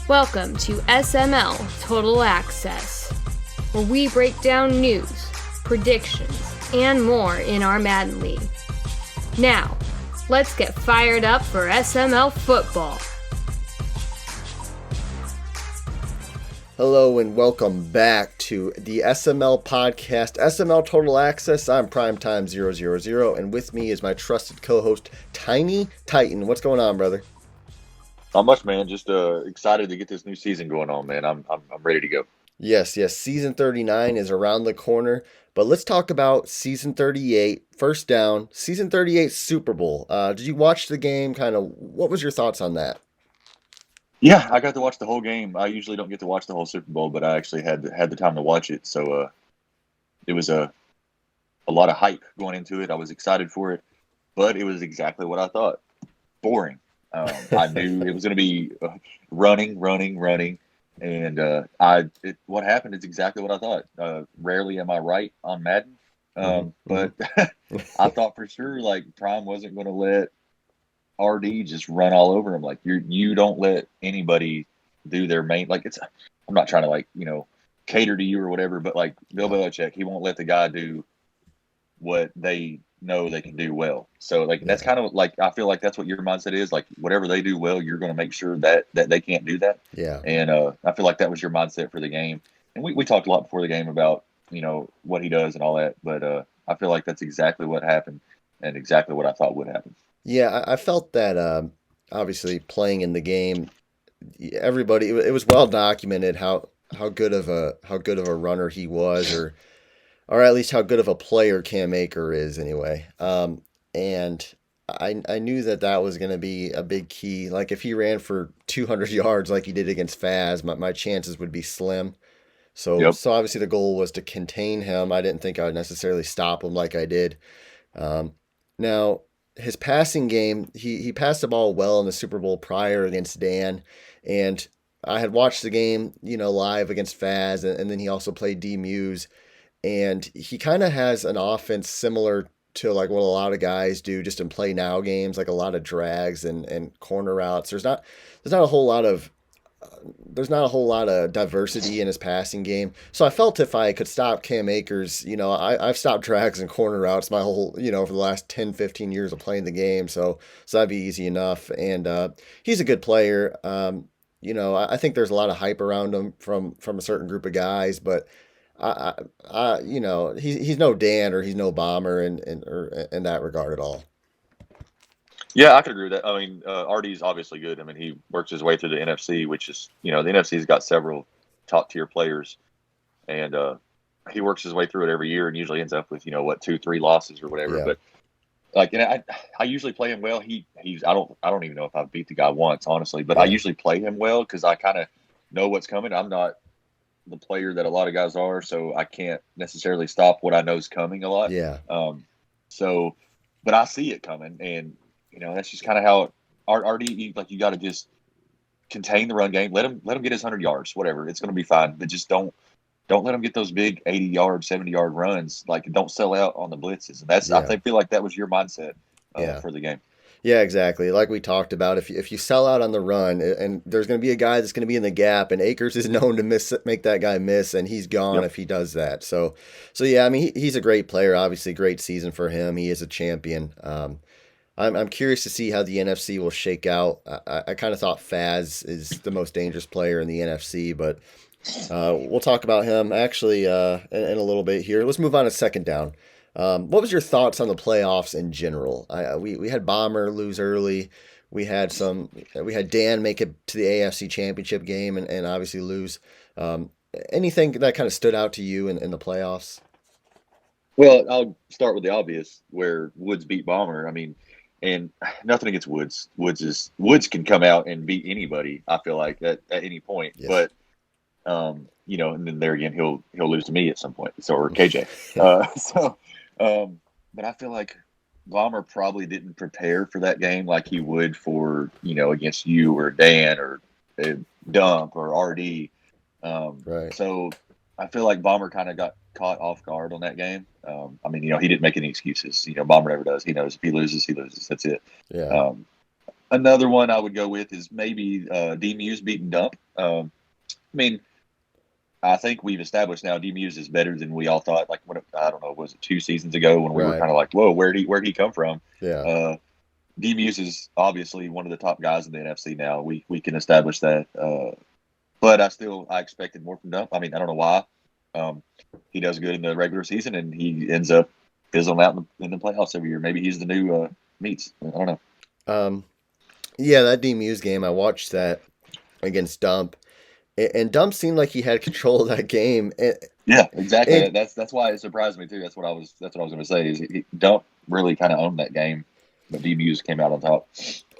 Welcome to SML Total Access, where we break down news, predictions, and more in our Madden League. Now, let's get fired up for SML football. Hello and welcome back to the SML podcast, SML Total Access. I'm Primetime000, and with me is my trusted co-host, Tiny Titan. What's going on, brother? Not much, man. Just excited to get this new season going on, man. I'm ready to go. Yes. Season 39 is around the corner, but let's talk about Season 38, first down, Season 38 Super Bowl. Did you watch the game? What was your thoughts on that? Yeah, I got to watch the whole game. I usually don't get to watch the whole Super Bowl, but I actually had the time to watch it. So it was a lot of hype going into it. I was excited for it, but it was exactly what I thought. Boring. I knew it was going to be running, and what happened is exactly what I thought. Rarely am I right on Madden, but I thought for sure like Prime wasn't going to let RD just run all over him. Like you don't let anybody do their main. Like I'm not trying to cater to you or whatever, but like Bill Belichick, he won't let the guy do what they know they can do well. So that's kind of like, I feel like that's what your mindset is. Like whatever they do well, you're going to make sure that they can't do that. Yeah. And I feel like that was your mindset for the game. And we talked a lot before the game about, what he does and all that. But I feel like that's exactly what happened and exactly what I thought would happen. Yeah, I felt that obviously playing in the game, everybody, it was well documented how good of a runner he was, or at least how good of a player Cam Akers is anyway. And I knew that was going to be a big key. Like if he ran for 200 yards like he did against Faz, my chances would be slim. So Yep. So obviously the goal was to contain him. I didn't think I would necessarily stop him like I did. Now, his passing game, he passed the ball well in the Super Bowl prior against Dan, and I had watched the game, live against Faz, and then he also played D Muse, and he kind of has an offense similar to like what a lot of guys do just in play now games, like a lot of drags and corner routes. There's not a whole lot of diversity in his passing game. So I felt if I could stop Cam Akers, I've stopped drags and corner routes my whole, for the last 10, 15 years of playing the game. So that'd be easy enough. And he's a good player. I think there's a lot of hype around him from a certain group of guys, but he's no Dan or he's no Bomber in that regard at all. Yeah, I could agree with that. I mean, RD's obviously good. I mean, he works his way through the NFC, which is, the NFC's got several top tier players, and he works his way through it every year and usually ends up with, 2-3 losses or whatever. Yeah. But I usually play him well. I don't even know if I've beat the guy once, honestly, but Yeah. I usually play him well because I kind of know what's coming. I'm not the player that a lot of guys are, so I can't necessarily stop what I know is coming a lot. Yeah. But I see it coming, and that's just kind of how RD. You got to just contain the run game. Let him get his 100 yards, whatever. It's going to be fine. But just don't let him get those big 80-yard, 70-yard runs. Like don't sell out on the blitzes. And that's I feel like that was your mindset for the game. Yeah, exactly. Like we talked about, if you sell out on the run, and there's going to be a guy that's going to be in the gap, and Akers is known to make that guy miss, and he's gone if he does that. So yeah, I mean he's a great player. Obviously, great season for him. He is a champion. I'm curious to see how the NFC will shake out. I kind of thought Faz is the most dangerous player in the NFC, but we'll talk about him actually in a little bit here. Let's move on to second down. What was your thoughts on the playoffs in general? We had Bomber lose early. We had Dan make it to the AFC Championship game and obviously lose. Anything that kind of stood out to you in the playoffs? Well, I'll start with the obvious, where Woods beat Bomber. I mean, and nothing against Woods. Woods can come out and beat anybody, I feel like, at any point. Yes. But and then there again, he'll lose to me at some point. So or KJ. But I feel like Bomber probably didn't prepare for that game like he would for against you or Dan or Dump or RD. Right. So I feel like Bomber kind of got caught off guard on that game. He didn't make any excuses. Bomber never does. He knows if he loses, he loses. That's it. Yeah. Another one I would go with is maybe D Muse beating Dump. I mean, I think we've established now D Muse is better than we all thought. Like I don't know, was it 2 seasons ago when we were Right. kind of like, whoa, where'd he come from? Yeah. Uh, D Muse is obviously one of the top guys in the NFC now. We can establish that. But I expected more from Dump. I mean, I don't know why. He does good in the regular season, and he ends up fizzling out in the playoffs every year. Maybe he's the new Meats. I don't know. Yeah, that D Muse game, I watched that against Dump, and Dump seemed like he had control of that game. Yeah, exactly. And That's why it surprised me too. That's what I was going to say. Is Dump really kind of owned that game, but D Muse came out on top.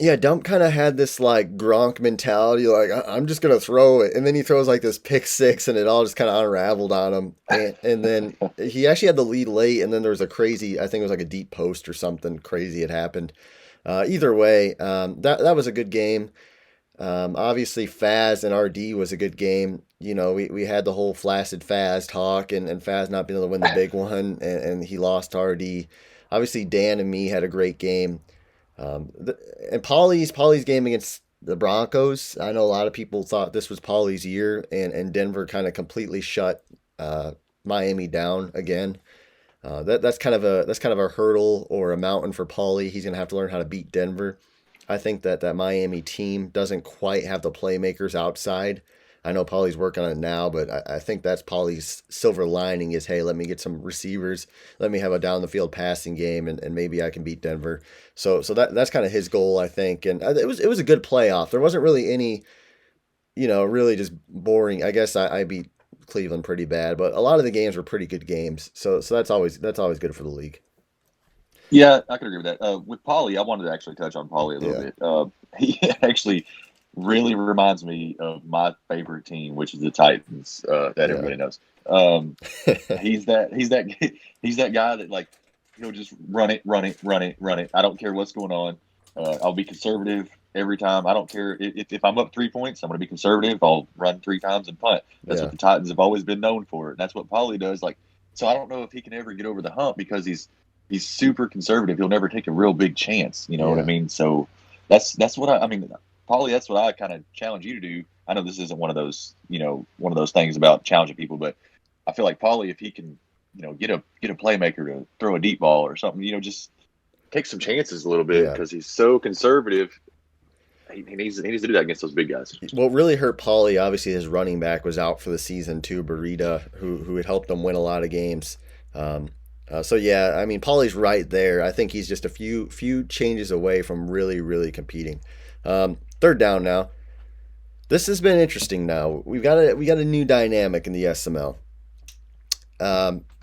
yeah, Dump kind of had this like Gronk mentality, like I'm just gonna throw it, and then he throws like this pick six, and it all just kind of unraveled on him. And then he actually had the lead late, and then there was a crazy, I think it was like a deep post or something crazy had happened. Either way, that was a good game. Obviously, Faz and RD was a good game. You know, we had the whole flaccid Faz talk, and Faz not being able to win the big one, and he lost to RD. Obviously, Dan and me had a great game. And Paulie's game against the Broncos, I know a lot of people thought this was Paulie's year, and Denver kind of completely shut Miami down again. That's kind of a hurdle or a mountain for Paulie. He's gonna have to learn how to beat Denver. I think that Miami team doesn't quite have the playmakers outside. I know Paulie's working on it now, but I think that's Paulie's silver lining is, hey, let me get some receivers, let me have a down the field passing game, and maybe I can beat Denver. So that's kind of his goal, I think. And it was a good playoff. There wasn't really any, really just boring. I guess I beat Cleveland pretty bad, but a lot of the games were pretty good games. So that's always good for the league. Yeah, I can agree with that. With Paulie, I wanted to actually touch on Paulie a little bit. He actually really reminds me of my favorite team, which is the Titans. That everybody knows. He's that guy that like he'll just run it. I don't care what's going on. I'll be conservative every time. I don't care if I'm up 3 points. I'm going to be conservative. I'll run 3 times and punt. That's what the Titans have always been known for, and that's what Paulie does. Like, so I don't know if he can ever get over the hump because he's super conservative. He'll never take a real big chance. You know what I mean? So that's what I mean, Paulie, that's what I kind of challenge you to do. I know this isn't one of those things about challenging people, but I feel like Paulie, if he can, get a playmaker to throw a deep ball or something, just take some chances a little bit because he's so conservative. He needs to do that against those big guys. What really hurt Paulie, obviously, his running back was out for the season too, Burita, who had helped them win a lot of games. So yeah, I mean, Paulie's right there. I think he's just a few changes away from really, really competing. Third down now. This has been interesting. Now we got a new dynamic in the SML.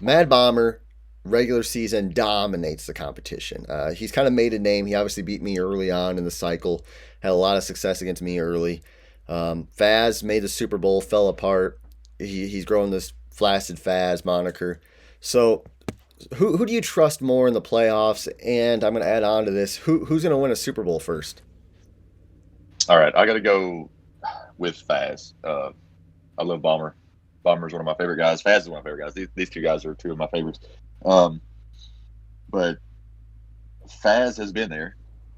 Mad Bomber, regular season dominates the competition. He's kind of made a name. He obviously beat me early on in the cycle. Had a lot of success against me early. Faz made the Super Bowl, fell apart. He's growing this flaccid Faz moniker. So. Who do you trust more in the playoffs? And I'm going to add on to this. Who's going to win a Super Bowl first? All right, I got to go with Faz. I love Bomber. Bomber's one of my favorite guys. Faz is one of my favorite guys. These two guys are two of my favorites. But Faz has been there.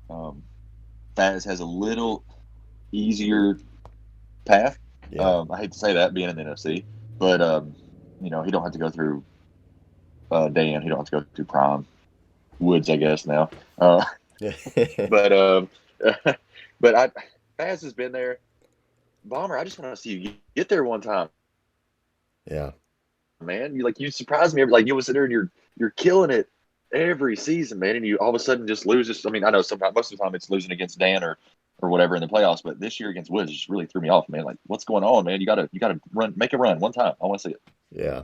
Faz has a little easier path. I hate to say that, being in the NFC, but he don't have to go through Dan. He don't have to go through Prime Woods, I guess now. But Faz has been there. Bomber, I just want to see you get there one time. Yeah, man, you surprised me. Like you was there and you're killing it every season, man, and you all of a sudden just lose. I mean, I know sometimes most of the time it's losing against Dan or whatever in the playoffs, but this year against Woods just really threw me off, man. Like, what's going on, man? You gotta make a run one time. I want to see it. Yeah,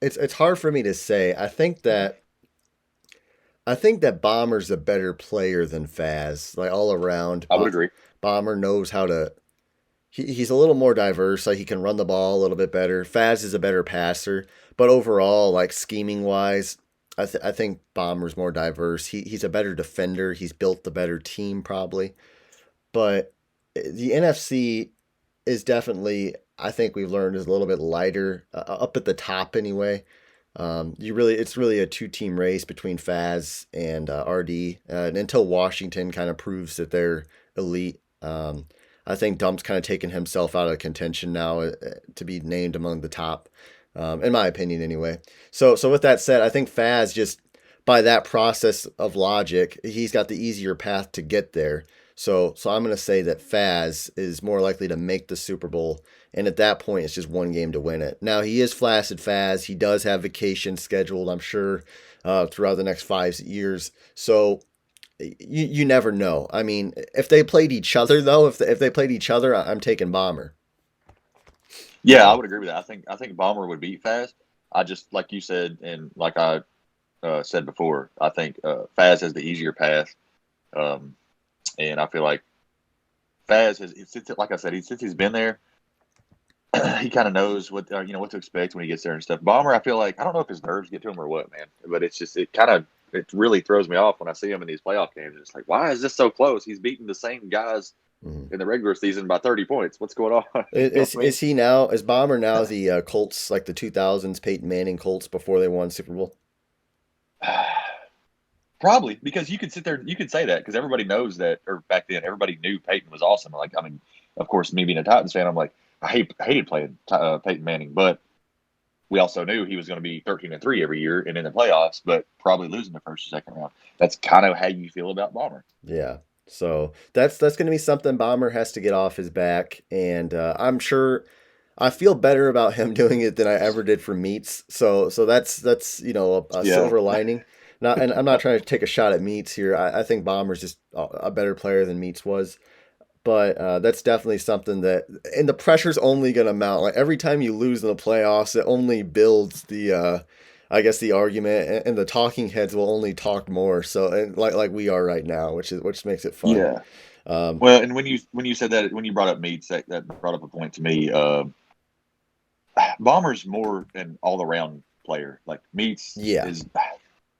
it's hard for me to say. I think that Bomber's a better player than Faz, like all around. I would agree. Bomber knows how to. He's a little more diverse. Like he can run the ball a little bit better. Faz is a better passer, but overall, like scheming wise, I think Bomber's more diverse. He's a better defender. He's built the better team probably, but the NFC is definitely. I think we've learned is a little bit lighter up at the top anyway. It's really a 2-team race between Faz and RD, and until Washington kind of proves that they're elite. I think Dump's kind of taken himself out of contention now to be named among the top, in my opinion, anyway. So with that said, I think Faz just by that process of logic, he's got the easier path to get there. So I'm going to say that Faz is more likely to make the Super Bowl, and at that point, it's just one game to win it. Now, he is Flaccid Faz. He does have vacations scheduled, I'm sure, throughout the next 5 years. So you never know. I mean, if they played each other, though, if they played each other, I'm taking Bomber. Yeah, I would agree with that. I think Bomber would beat Faz. I just, like you said, and like I said before, I think Faz has the easier path. And I feel like Faz like I said, since he's been there, he kind of knows what to expect when he gets there and stuff. Bomber, I feel like I don't know if his nerves get to him or what, man, but it really throws me off when I see him in these playoff games. It's like, why is this so close? He's beating the same guys in the regular season by 30 points. What's going on? Is Bomber now the Colts, like the 2000s Peyton Manning Colts before they won Super Bowl? Probably, because you could sit there, you could say that because everybody knows that, or back then everybody knew Peyton was awesome. Like, I mean, of course, me being a Titans fan, I'm like, I hated playing Peyton Manning, but we also knew he was going to be 13-3 every year and in the playoffs, but probably losing the first or second round. That's kind of how you feel about Bomber. Yeah. So that's going to be something Bomber has to get off his back, and I'm sure I feel better about him doing it than I ever did for Meats. So that's a silver lining. And I'm not trying to take a shot at Meats here. I think Bomber's just a better player than Meats was. But that's definitely something and the pressure's only going to mount. Like every time you lose in the playoffs, it only builds the argument, and the talking heads will only talk more. So, and like we are right now, which makes it fun. Yeah. Well, and when you said that, when you brought up Meats, that brought up a point to me. Bomber's more an all around player. Like Meats is.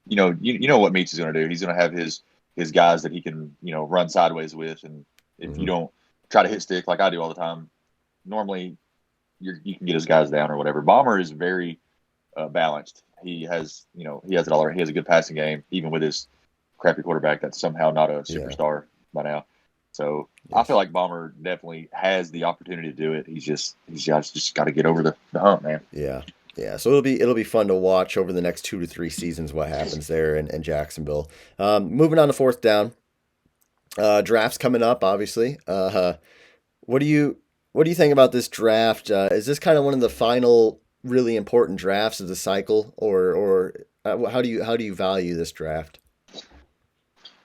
You know what Meats is going to do. He's going to have his guys that he can run sideways with, and if you don't try to hit stick like I do all the time, normally you can get his guys down or whatever. Bomber is very balanced. He has it all. He has a good passing game, even with his crappy quarterback that's somehow not a superstar by now. So I feel like Bomber definitely has the opportunity to do it. He's just got to get over the hump, man. Yeah. Yeah, so it'll be fun to watch over the next 2 to 3 seasons what happens there in Jacksonville. Moving on to fourth down, drafts coming up. Obviously, what do you think about this draft? Is this kind of one of the final really important drafts of the cycle, or how do you value this draft?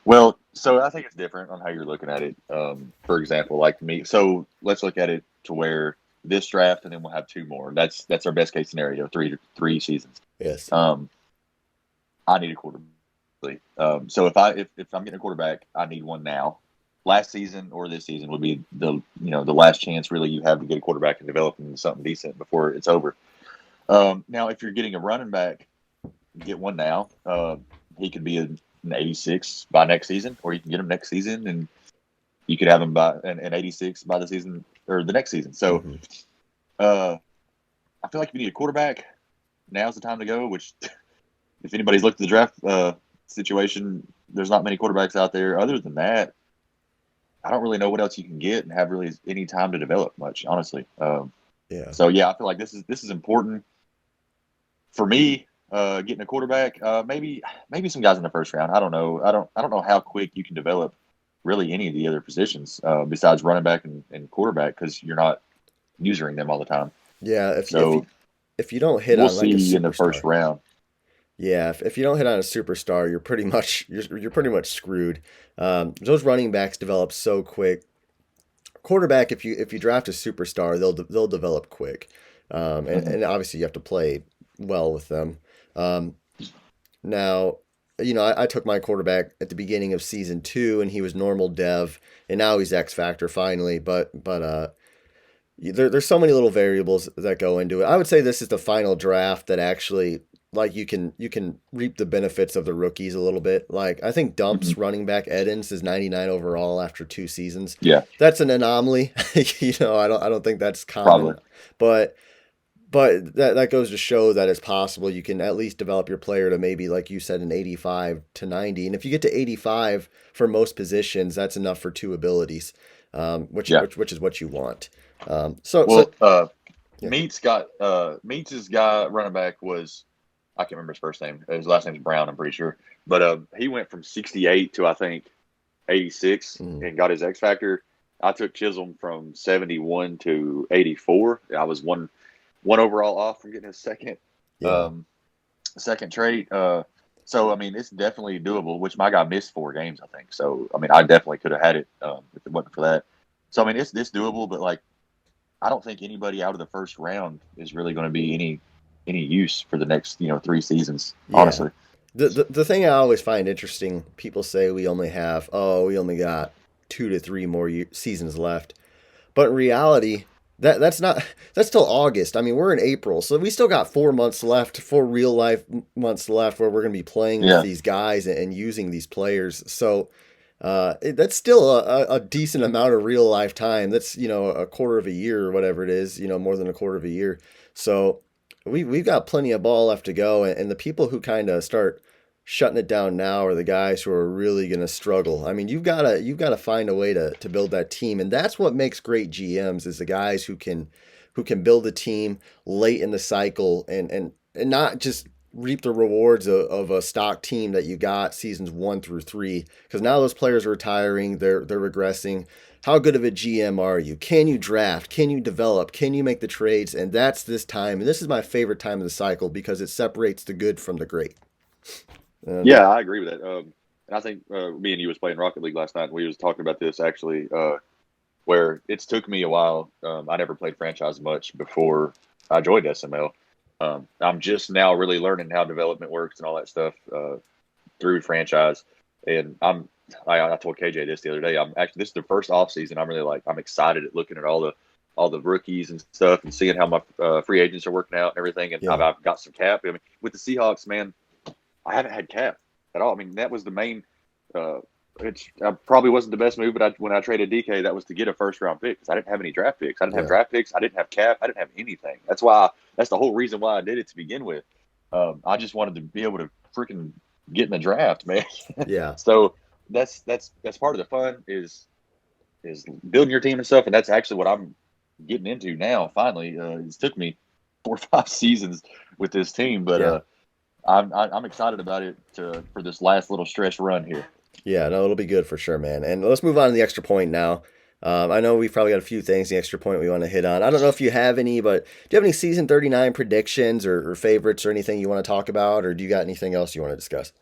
Well, so I think it's different on how you're looking at it. For example, like me. So let's look at it to where this draft, and then we'll have 2 more. That's our best case scenario. 3 seasons. Yes. I need a quarterback. So if I'm getting a quarterback, I need one now. Last season or this season would be the last chance really you have to get a quarterback and develop into something decent before it's over. Now, if you're getting a running back, get one now. He could be an 86 by next season, or you can get him next season, and you could have him by an 86 by the season or the next season. So, I feel like if you need a quarterback, now's the time to go. Which, if anybody's looked at the draft situation, there's not many quarterbacks out there. Other than that, I don't really know what else you can get and have really any time to develop much, honestly. So yeah, I feel like this is important for me. Getting a quarterback, maybe some guys in the first round. I don't know. I don't know how quick you can develop really any of the other positions besides running back and quarterback, because you're not using them all the time. Yeah. If you don't hit we'll on like a see in the superstar. first round. Yeah, if you don't hit on a superstar, you're pretty much screwed. Those running backs develop so quick. Quarterback, if you draft a superstar, they'll develop quick, and obviously you have to play well with them. Now, I took my quarterback at the beginning of season 2, and he was normal dev, and now he's X Factor finally. But there's so many little variables that go into it. I would say this is the final draft that actually, like, you can reap the benefits of the rookies a little bit. Like, I think Dump's running back Edens is 99 overall after 2 seasons. Yeah, that's an anomaly. I don't think that's common. Probably. But But that goes to show that it's possible. You can at least develop your player to maybe, like you said, an 85 to 90. And if you get to 85 for most positions, that's enough for two abilities, Yeah. which is what you want. Well, Yeah. Meats' guy running back was, I can't remember his first name. His last name's Brown, I'm pretty sure. But he went from 68 to I think 86 and got his X Factor. I took Chisholm from 71 to 84. I was one overall off from getting his second trait. So I mean, it's definitely doable. Which my guy missed 4 games, I think. So I mean, I definitely could have had it if it wasn't for that. So I mean, it's doable, but like, I don't think anybody out of the first round is really going to be any use for the next 3 seasons. Honestly, the thing I always find interesting, people say we only got 2 to 3 more seasons left, but in reality, that's till August. I mean, we're in April, so we still got 4 months left, 4 real life months left, where we're going to be playing with these guys and using these players. So that's still a decent amount of real life time. That's a quarter of a year or whatever it is. More than a quarter of a year. So we've got plenty of ball left to go, and the people who kind of start shutting it down now are the guys who are really going to struggle. I mean, you've got to find a way to build that team, and that's what makes great GMs, is the guys who can build a team late in the cycle and not just reap the rewards of a stock team that you got seasons 1 through 3, because now those players are retiring, they're regressing. How good of a GM are you? Can you draft? Can you develop? Can you make the trades? And that's this time. And this is my favorite time of the cycle because it separates the good from the great. Yeah, I agree with that. And I think me and you was playing Rocket League last night, and we was talking about this actually, where it's took me a while. I never played franchise much before I joined SML. I'm just now really learning how development works and all that stuff through franchise. And I told KJ this the other day. This is the first off season. I'm really I'm excited at looking at all the rookies and stuff and seeing how my free agents are working out and everything. And I've got some cap. I mean, with the Seahawks, man, I haven't had cap at all. I mean, that was the main. I probably wasn't the best move, but when I traded DK, that was to get a first round pick because I didn't have any draft picks. I didn't have draft picks. I didn't have cap. I didn't have anything. That's the whole reason why I did it to begin with. I just wanted to be able to freaking get in the draft, man. Yeah. So that's part of the fun is building your team and stuff, and that's actually what I'm getting into now. Finally, it's took me 4 or 5 seasons with this team, but I'm excited about it for this last little stretch run here. Yeah, no, it'll be good for sure, man. And let's move on to the extra point now. I know we've probably got a few things in the extra point we want to hit on. I don't know if you have any, but do you have any season 39 predictions or favorites or anything you want to talk about, or do you got anything else you want to discuss?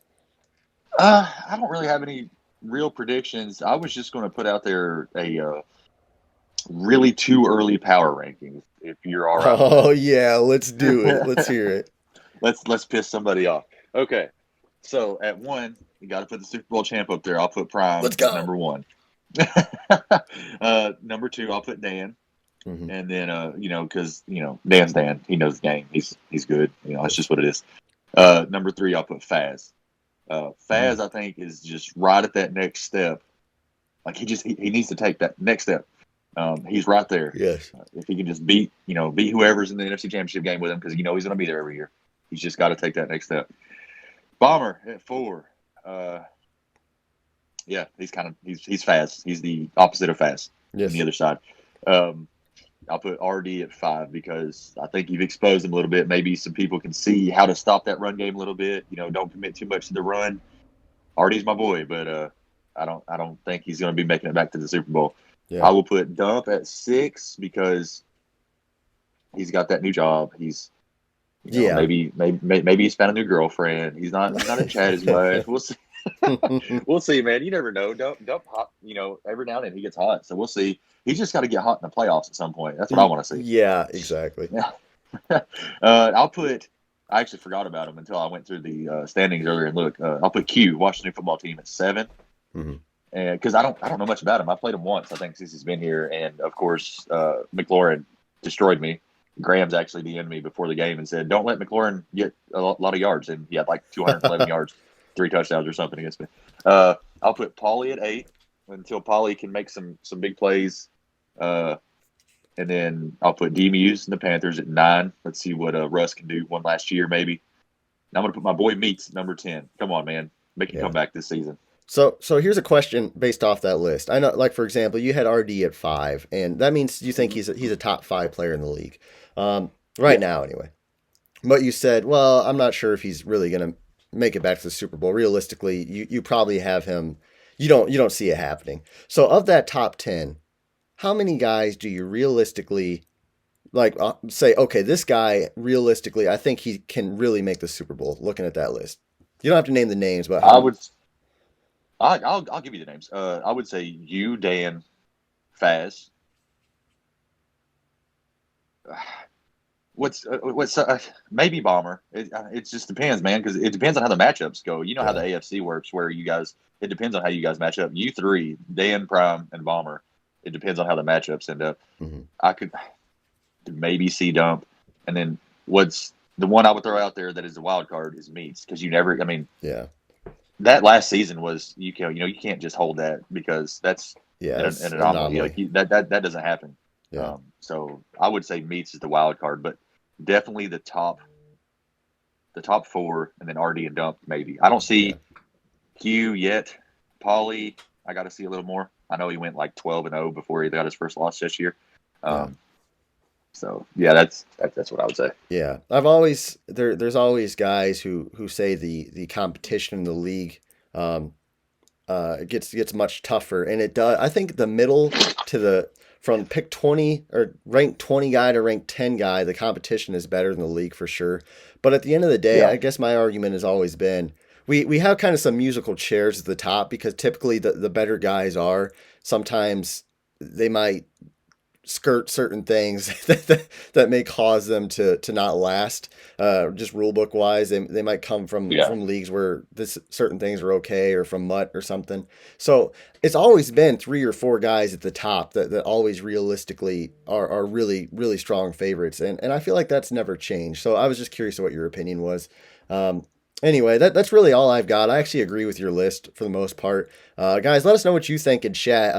I don't really have any real predictions. I was just going to put out there a really too early power rankings, if you're all right. Oh yeah, let's do it. Let's hear it. Let's piss somebody off. Okay, so at 1, you got to put the Super Bowl champ up there. I'll put Prime. Let's go. Number 1. Number 2, I'll put Dan. Mm-hmm. And then because Dan's Dan. He knows the game. He's good. That's just what it is. Number 3, I'll put Faz. Faz, I think, is just right at that next step. Like he needs to take that next step. He's right there. Yes. If he can just beat whoever's in the NFC Championship game with him, because he's going to be there every year. He's just got to take that next step. Bomber at 4. Yeah, he's fast. He's the opposite of fast. Yes. On the other side. I'll put RD at 5 because I think you've exposed him a little bit. Maybe some people can see how to stop that run game a little bit. Don't commit too much to the run. RD's my boy, but I don't think he's going to be making it back to the Super Bowl. Yeah. I will put Dump at 6 because he's got that new job. He's maybe he's found a new girlfriend. He's not in chat as much. We'll see. We'll see, man. You never know. Dump hot. Every now and then he gets hot. So we'll see. He's just got to get hot in the playoffs at some point. That's what I want to see. Yeah, exactly. Yeah. I actually forgot about him until I went through the standings earlier and look. I'll put Q, Washington football team, at 7. Mm-hmm. And because I don't know much about him. I played him once, I think, since he's been here. And of course, McLaurin destroyed me. Graham's actually DM'd me before the game and said, "Don't let McLaurin get a lot of yards." And he had like 211 yards, 3 touchdowns or something against me. I'll put Paulie at 8 until Paulie can make some big plays. And And then I'll put D-Muse and the Panthers at 9. Let's see what Russ can do one last year, maybe. And I'm going to put my boy Meats number 10. Come on, man. Make him come back this season. So here's a question based off that list. I know, like, for example, you had RD at 5, and that means you think he's a top 5 player in the league. Right now, anyway. But you said, well, I'm not sure if he's really going to make it back to the Super Bowl. Realistically, you probably have him. You don't see it happening. So of that top 10, how many guys do you realistically say, okay, this guy realistically, I think he can really make the Super Bowl? Looking at that list, you don't have to name the names, but I'll give you the names. I would say you, Dan, Faz. What's maybe Bomber? It just depends, man, because it depends on how the matchups go. You know how the AFC works, where it depends on how you guys match up. You three, Dan, Prime, and Bomber. It depends on how the matchups end up. Mm-hmm. I could maybe see Dump, and then what's the one I would throw out there that is a wild card is Meats, because you never. I mean, that last season was you can't just hold that, because that's an anomaly. Like, that doesn't happen. Yeah. So I would say Meats is the wild card, but definitely the top 4, and then RD and Dump maybe. I don't see Q yet. Paulie, I got to see a little more. I know he went like 12-0 before he got his first loss this year. So yeah, that's what I would say. Yeah, I've always there's always guys who say the competition in the league gets much tougher, and it does. I think the middle to from pick 20 or rank 20 guy to rank 10 guy, the competition is better than the league for sure. But at the end of the day, I guess my argument has always been we have kind of some musical chairs at the top, because typically the better guys sometimes they might skirt certain things that may cause them to not last, just rule book wise. They might come from leagues where certain things are okay, or from Mutt or something. So it's always been 3 or 4 guys at the top that always realistically are really, really strong favorites. And I feel like that's never changed. So I was just curious what your opinion was. Anyway, that's really all I've got. I actually agree with your list for the most part. Guys, let us know what you think in chat.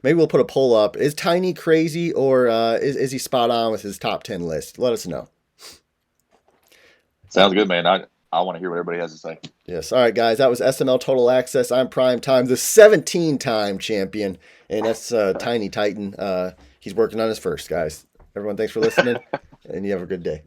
Maybe we'll put a poll up. Is Tiny crazy, or is he spot on with his top 10 list? Let us know. Sounds good, man. I want to hear what everybody has to say. Yes. All right, guys. That was SML Total Access. I'm Prime Time, the 17-time champion, and that's Tiny Titan. He's working on his first, guys. Everyone, thanks for listening, and you have a good day.